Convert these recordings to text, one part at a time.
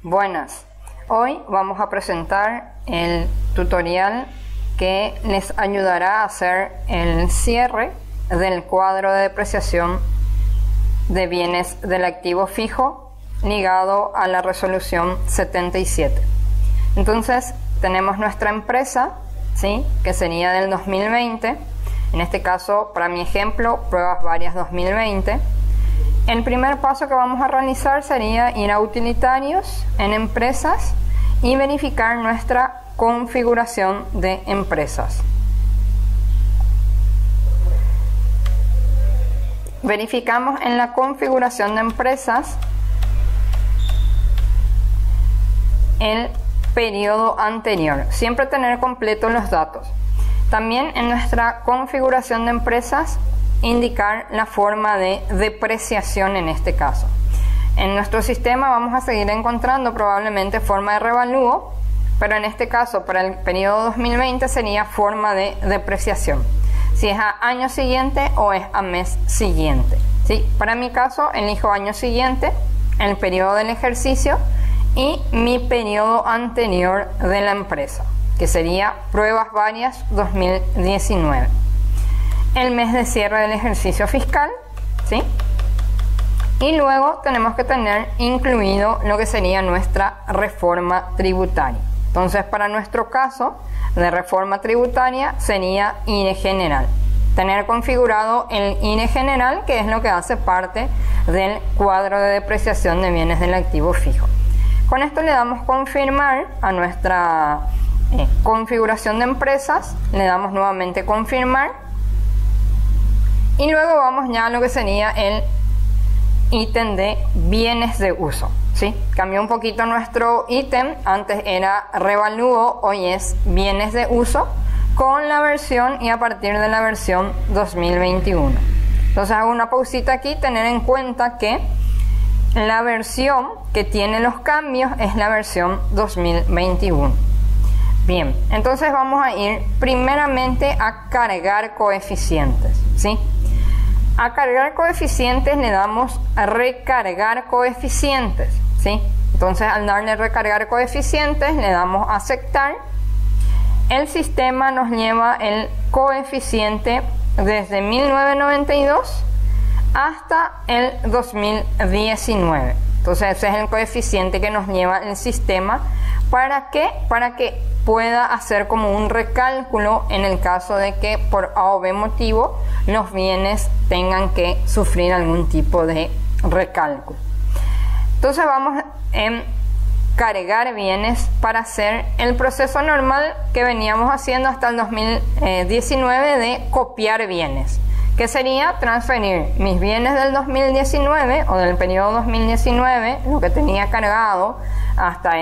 Buenas, hoy vamos a presentar el tutorial que les ayudará a hacer el cierre del cuadro de depreciación de bienes del activo fijo ligado a la resolución 77. Entonces tenemos nuestra empresa, ¿sí?, que sería del 2020, en este caso para mi ejemplo pruebas varias 2020. El primer paso que vamos a realizar sería ir a utilitarios en empresas y verificar nuestra configuración de empresas. Verificamos en la configuración de empresas el periodo anterior, siempre tener completos los datos. También en nuestra configuración de empresas indicar la forma de depreciación en este caso. En nuestro sistema vamos a seguir encontrando probablemente forma de revalúo, pero en este caso para el periodo 2020 sería forma de depreciación, si es a año siguiente o es a mes siguiente, ¿sí? Para mi caso elijo año siguiente, el periodo del ejercicio y mi periodo anterior de la empresa, que sería pruebas varias 2019. El mes de cierre del ejercicio fiscal, ¿sí? Y luego tenemos que tener incluido lo que sería nuestra reforma tributaria. Entonces, para nuestro caso de reforma tributaria sería IRE general. Tener configurado el IRE general, que es lo que hace parte del cuadro de depreciación de bienes del activo fijo. Con esto le damos confirmar a nuestra configuración de empresas, le damos nuevamente confirmar. Y luego vamos ya a lo que sería el ítem de bienes de uso, ¿sí? Cambió un poquito nuestro ítem, antes era revalúo, hoy es bienes de uso, con la versión y a partir de la versión 2021. Entonces hago una pausita aquí, tener en cuenta que la versión que tiene los cambios es la versión 2021. Bien, entonces vamos a ir primeramente a cargar coeficientes, ¿sí? A cargar coeficientes le damos a recargar coeficientes, ¿sí? Entonces al darle recargar coeficientes le damos a aceptar. El sistema nos lleva el coeficiente desde 1992 hasta el 2019. Entonces ese es el coeficiente que nos lleva el sistema. ¿Para qué? Para que pueda hacer como un recálculo en el caso de que por A o B motivo los bienes tengan que sufrir algún tipo de recálculo. Entonces vamos en cargar bienes para hacer el proceso normal que veníamos haciendo hasta el 2019 de copiar bienes, que sería transferir mis bienes del 2019 o del periodo 2019, lo que tenía cargado hasta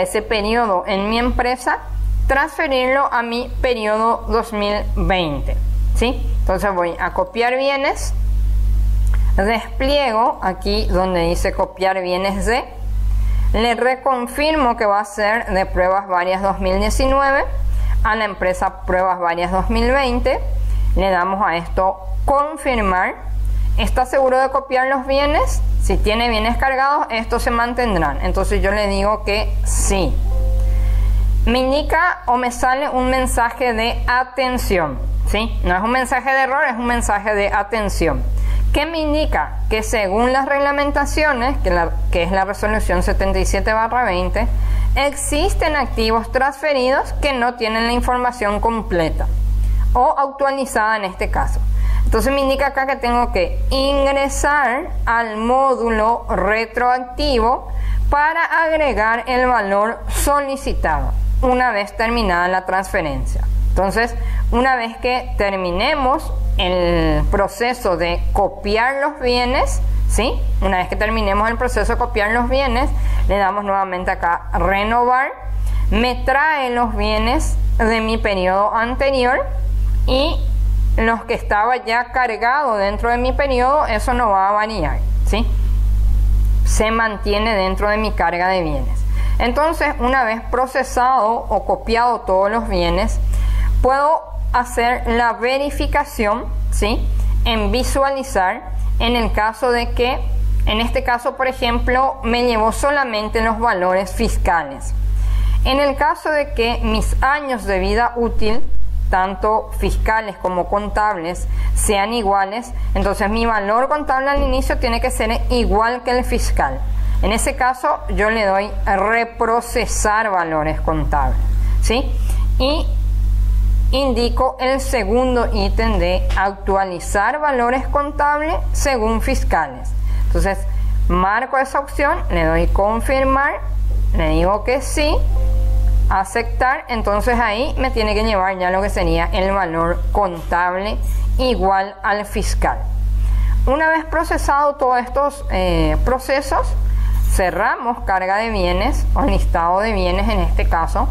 ese periodo en mi empresa, transferirlo a mi periodo 2020, ¿sí? Entonces voy a copiar bienes, despliego aquí donde dice copiar bienes de, le reconfirmo que va a ser de pruebas varias 2019 a la empresa pruebas varias 2020, le damos a esto confirmar. ¿Está seguro de copiar los bienes? Si tiene bienes cargados, estos se mantendrán. Entonces yo le digo que sí. Me indica o me sale un mensaje de atención, ¿sí? No es un mensaje de error, es un mensaje de atención. ¿Qué me indica? Que según las reglamentaciones, que es la resolución 77/20, existen activos transferidos que no tienen la información completa o actualizada en este caso. Entonces me indica acá que tengo que ingresar al módulo retroactivo para agregar el valor solicitado una vez terminada la transferencia. Entonces, una vez que terminemos el proceso de copiar los bienes, ¿sí? Una vez que terminemos el proceso de copiar los bienes, le damos nuevamente acá renovar, me trae los bienes de mi periodo anterior y los que estaba ya cargado dentro de mi periodo, eso no va a variar, ¿sí? Se mantiene dentro de mi carga de bienes. Entonces, una vez procesado o copiado todos los bienes, puedo hacer la verificación, ¿sí?, en visualizar en el caso de que En este caso, por ejemplo, me llevó solamente los valores fiscales. En el caso de que mis años de vida útil, tanto fiscales como contables, sean iguales, entonces mi valor contable al inicio tiene que ser igual que el fiscal. En ese caso yo le doy a reprocesar valores contables, ¿sí? Y indico el segundo ítem de actualizar valores contables según fiscales. Entonces marco esa opción, le doy confirmar, le digo que sí, aceptar, entonces ahí me tiene que llevar ya lo que sería el valor contable igual al fiscal. Una vez procesado todos estos procesos, cerramos carga de bienes o listado de bienes en este caso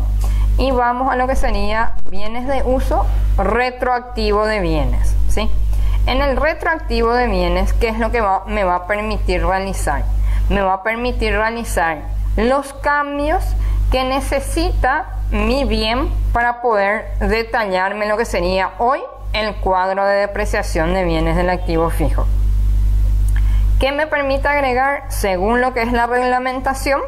y vamos a lo que sería bienes de uso retroactivo de bienes, ¿sí? En el retroactivo de bienes, ¿qué es lo que me va a permitir realizar? Me va a permitir realizar los cambios que necesita mi bien para poder detallarme lo que sería hoy el cuadro de depreciación de bienes del activo fijo. ¿Qué me permite agregar según lo que es la reglamentación?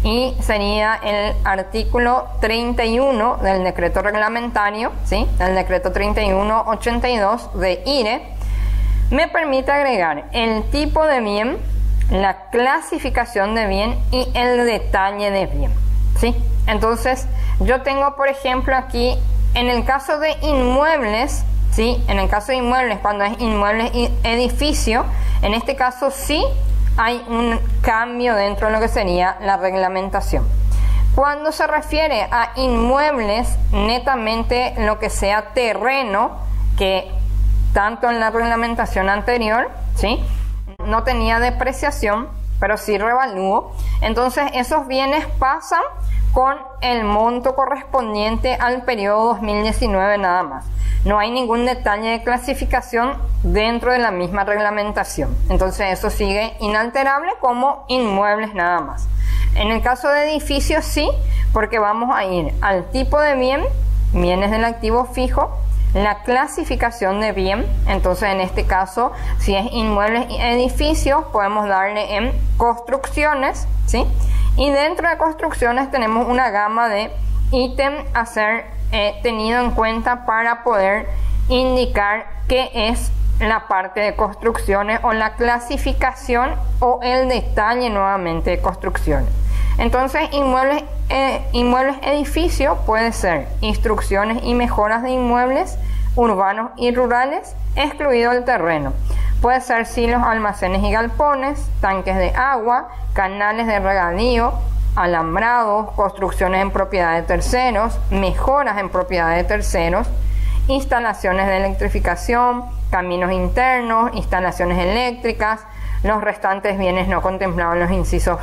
Y sería el artículo 31 del decreto reglamentario, ¿sí? El decreto 3182 de IRE. Me permite agregar el tipo de bien, la clasificación de bien y el detalle de bien, ¿sí? Entonces yo tengo, por ejemplo, aquí en el caso de inmuebles, ¿sí? En el caso de inmuebles, cuando es inmuebles y edificio, en este caso sí hay un cambio dentro de lo que sería la reglamentación. Cuando se refiere a inmuebles, netamente lo que sea terreno, que tanto en la reglamentación anterior, ¿sí? No tenía depreciación, pero sí revalúo. Entonces esos bienes pasan con el monto correspondiente al periodo 2019 nada más. No hay ningún detalle de clasificación dentro de la misma reglamentación. Entonces eso sigue inalterable como inmuebles nada más. En el caso de edificios sí, porque vamos a ir al tipo de bien, bienes del activo fijo, la clasificación de bien. Entonces en este caso, si es inmuebles y edificios, podemos darle en construcciones, ¿sí? Y dentro de construcciones tenemos una gama de ítem a ser tenido en cuenta para poder indicar qué es la parte de construcciones o la clasificación o el detalle nuevamente de construcciones. Entonces inmuebles edificio puede ser instrucciones y mejoras de inmuebles urbanos y rurales, excluido el terreno. Puede ser silos, almacenes y galpones, tanques de agua, canales de regadío, alambrados, construcciones en propiedad de terceros, mejoras en propiedad de terceros, instalaciones de electrificación, caminos internos, instalaciones eléctricas, los restantes bienes no contemplados en los incisos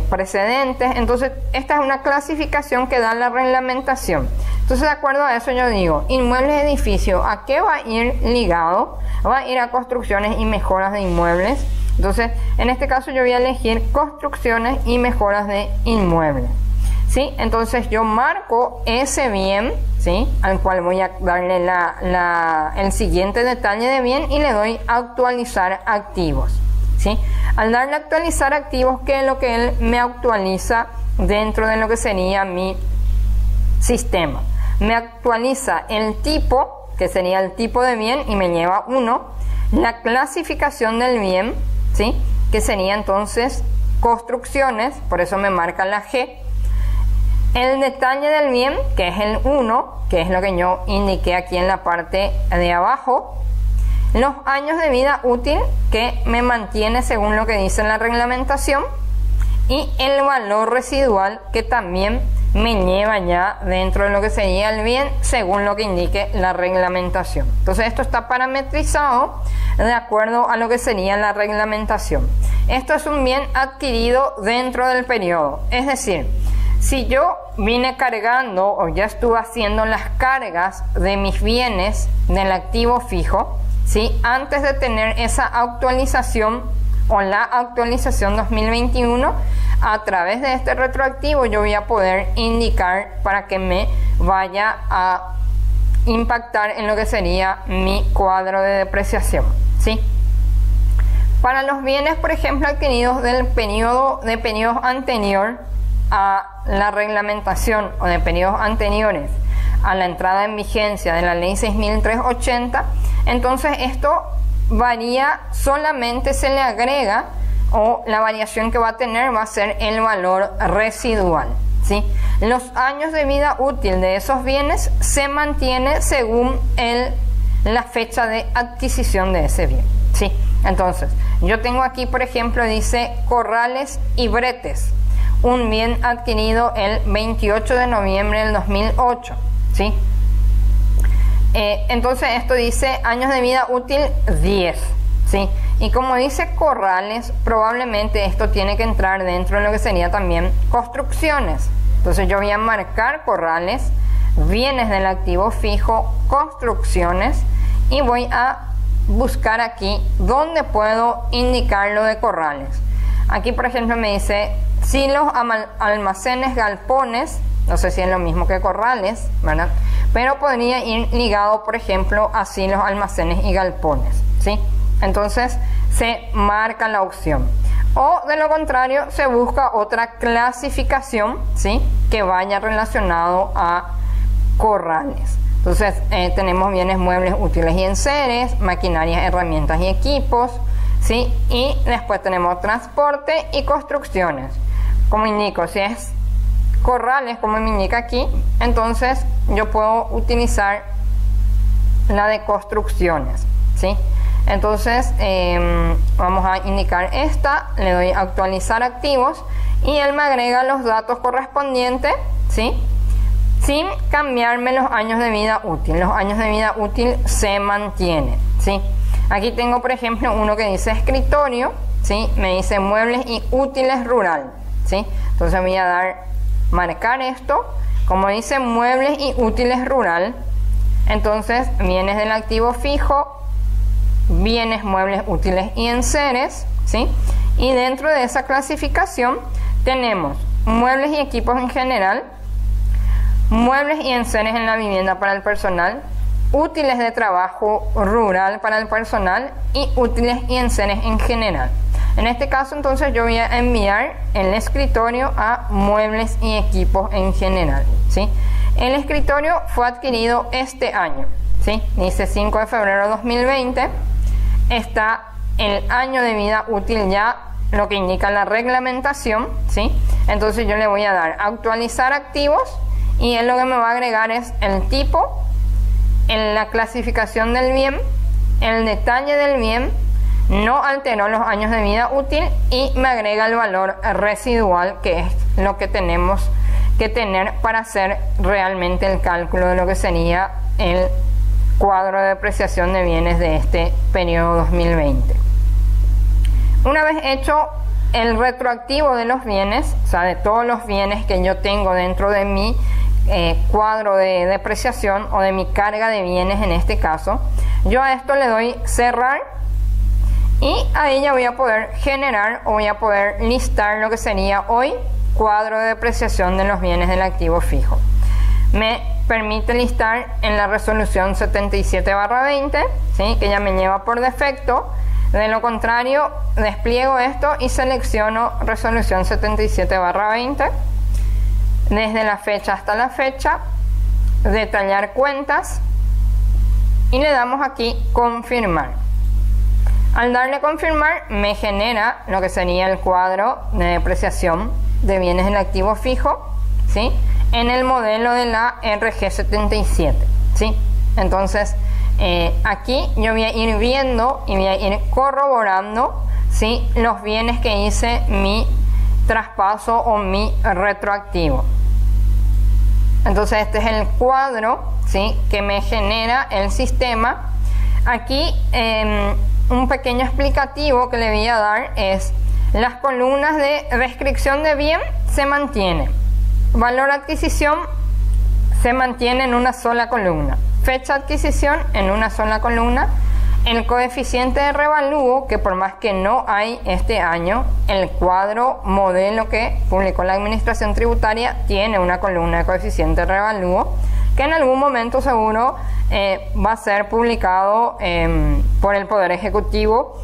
precedentes. Entonces esta es una clasificación que da la reglamentación. Entonces de acuerdo a eso yo digo, inmuebles edificio, ¿a qué va a ir ligado? Va a ir a construcciones y mejoras de inmuebles. Entonces en este caso yo voy a elegir construcciones y mejoras de inmuebles, ¿sí? Entonces yo marco ese bien, ¿sí? Al cual voy a darle el siguiente detalle de bien y le doy actualizar activos, ¿sí? Al darle actualizar activos, ¿qué es lo que él me actualiza dentro de lo que sería mi sistema? Me actualiza el tipo, que sería el tipo de bien, y me lleva 1, la clasificación del bien, ¿sí? Que sería entonces construcciones, por eso me marca la G, el detalle del bien, que es el 1, que es lo que yo indiqué aquí en la parte de abajo, los años de vida útil, que me mantiene según lo que dice la reglamentación, y el valor residual, que también me lleva ya dentro de lo que sería el bien según lo que indique la reglamentación. Entonces esto está parametrizado de acuerdo a lo que sería la reglamentación. Esto es un bien adquirido dentro del periodo, es decir, si yo vine cargando o ya estuve haciendo las cargas de mis bienes del activo fijo, ¿sí? Antes de tener esa actualización o la actualización 2021, a través de este retroactivo yo voy a poder indicar para que me vaya a impactar en lo que sería mi cuadro de depreciación, ¿sí? Para los bienes, por ejemplo, adquiridos del periodo anterior a la reglamentación o de periodos anteriores a la entrada en vigencia de la ley 6.380, entonces esto varía, solamente se le agrega, o la variación que va a tener va a ser el valor residual, ¿sí? Los años de vida útil de esos bienes se mantiene según la fecha de adquisición de ese bien, ¿sí? Entonces, yo tengo aquí, por ejemplo, dice corrales y bretes, un bien adquirido el 28 de noviembre del 2008, ¿sí? Entonces esto dice años de vida útil 10, ¿sí? Y como dice corrales, probablemente esto tiene que entrar dentro de lo que sería también construcciones. Entonces yo voy a marcar corrales, bienes del activo fijo, construcciones, y voy a buscar aquí donde puedo indicar lo de corrales. Aquí, por ejemplo, me dice silos, almacenes, galpones. No sé si es lo mismo que corrales, ¿verdad? Pero podría ir ligado, por ejemplo, a silos, almacenes y galpones, ¿sí? Entonces se marca la opción. O de lo contrario, se busca otra clasificación, ¿sí? Que vaya relacionado a corrales. Entonces tenemos bienes muebles, útiles y enseres, maquinarias, herramientas y equipos, ¿sí? Y después tenemos transporte y construcciones. Como indico, si es corrales, como me indica aquí, entonces yo puedo utilizar la de construcciones, ¿sí? Entonces vamos a indicar esta, le doy a actualizar activos y él me agrega los datos correspondientes, ¿sí? Sin cambiarme los años de vida útil. Los años de vida útil se mantienen, ¿sí? Aquí tengo, por ejemplo, uno que dice escritorio, ¿sí? Me dice muebles y útiles rural, ¿sí? Entonces voy a marcar esto. Como dice muebles y útiles rural, entonces bienes del activo fijo, bienes, muebles, útiles y enseres, ¿sí? Y dentro de esa clasificación tenemos muebles y equipos en general, muebles y enseres en la vivienda para el personal, útiles de trabajo rural para el personal y útiles y enseres en general. En este caso, entonces, yo voy a enviar el escritorio a muebles y equipos en general, ¿sí? El escritorio fue adquirido este año, ¿sí? Dice 5 de febrero de 2020. Está el año de vida útil ya, lo que indica la reglamentación, ¿sí? Entonces yo le voy a dar actualizar activos y él lo que me va a agregar es el tipo, en la clasificación del bien, el detalle del bien, no alteró los años de vida útil y me agrega el valor residual, que es lo que tenemos que tener para hacer realmente el cálculo de lo que sería el cuadro de depreciación de bienes de este periodo 2020. Una vez hecho el retroactivo de los bienes, o sea, de todos los bienes que yo tengo dentro de mi cuadro de depreciación o de mi carga de bienes en este caso, yo a esto le doy cerrar y ahí ya voy a poder generar o voy a poder listar lo que sería hoy cuadro de depreciación de los bienes del activo fijo. Me permite listar en la resolución 77/20, ¿sí? Que ya me lleva por defecto. De lo contrario, despliego esto y selecciono resolución 77/20. Desde la fecha hasta la fecha, detallar cuentas y le damos aquí confirmar. Al darle confirmar me genera lo que sería el cuadro de depreciación de bienes del activo fijo, ¿sí? En el modelo de la RG77, ¿sí? Entonces aquí yo voy a ir viendo y voy a ir corroborando, ¿sí? Los bienes que hice mi traspaso o mi retroactivo. Entonces este es el cuadro, ¿sí? Que me genera el sistema. Aquí un pequeño explicativo que le voy a dar es: las columnas de descripción de bien se mantienen, valor adquisición se mantiene en una sola columna, fecha de adquisición en una sola columna, el coeficiente de revalúo, que por más que no hay este año, el cuadro modelo que publicó la Administración Tributaria tiene una columna de coeficiente de revalúo que en algún momento seguro va a ser publicado por el Poder Ejecutivo.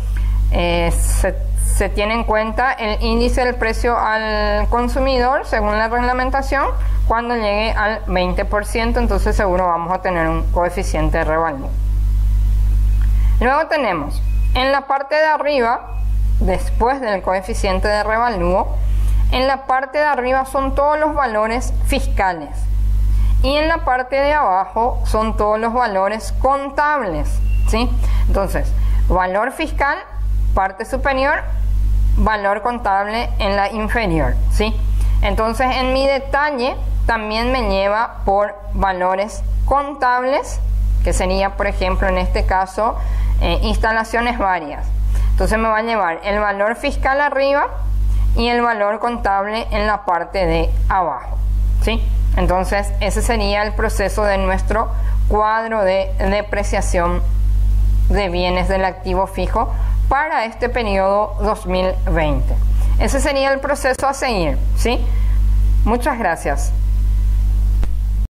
se tiene en cuenta el índice del precio al consumidor según la reglamentación. Cuando llegue al 20%, entonces seguro vamos a tener un coeficiente de revalúo. Luego tenemos en la parte de arriba, después del coeficiente de revalúo, en la parte de arriba son todos los valores fiscales y en la parte de abajo son todos los valores contables, ¿sí? Entonces, valor fiscal, parte superior, valor contable en la inferior, ¿sí? Entonces, en mi detalle también me lleva por valores contables, que sería, por ejemplo, en este caso, instalaciones varias. Entonces me va a llevar el valor fiscal arriba y el valor contable en la parte de abajo, ¿sí? Entonces ese sería el proceso de nuestro cuadro de depreciación de bienes del activo fijo para este periodo 2020. Ese sería el proceso a seguir, ¿sí? Muchas gracias.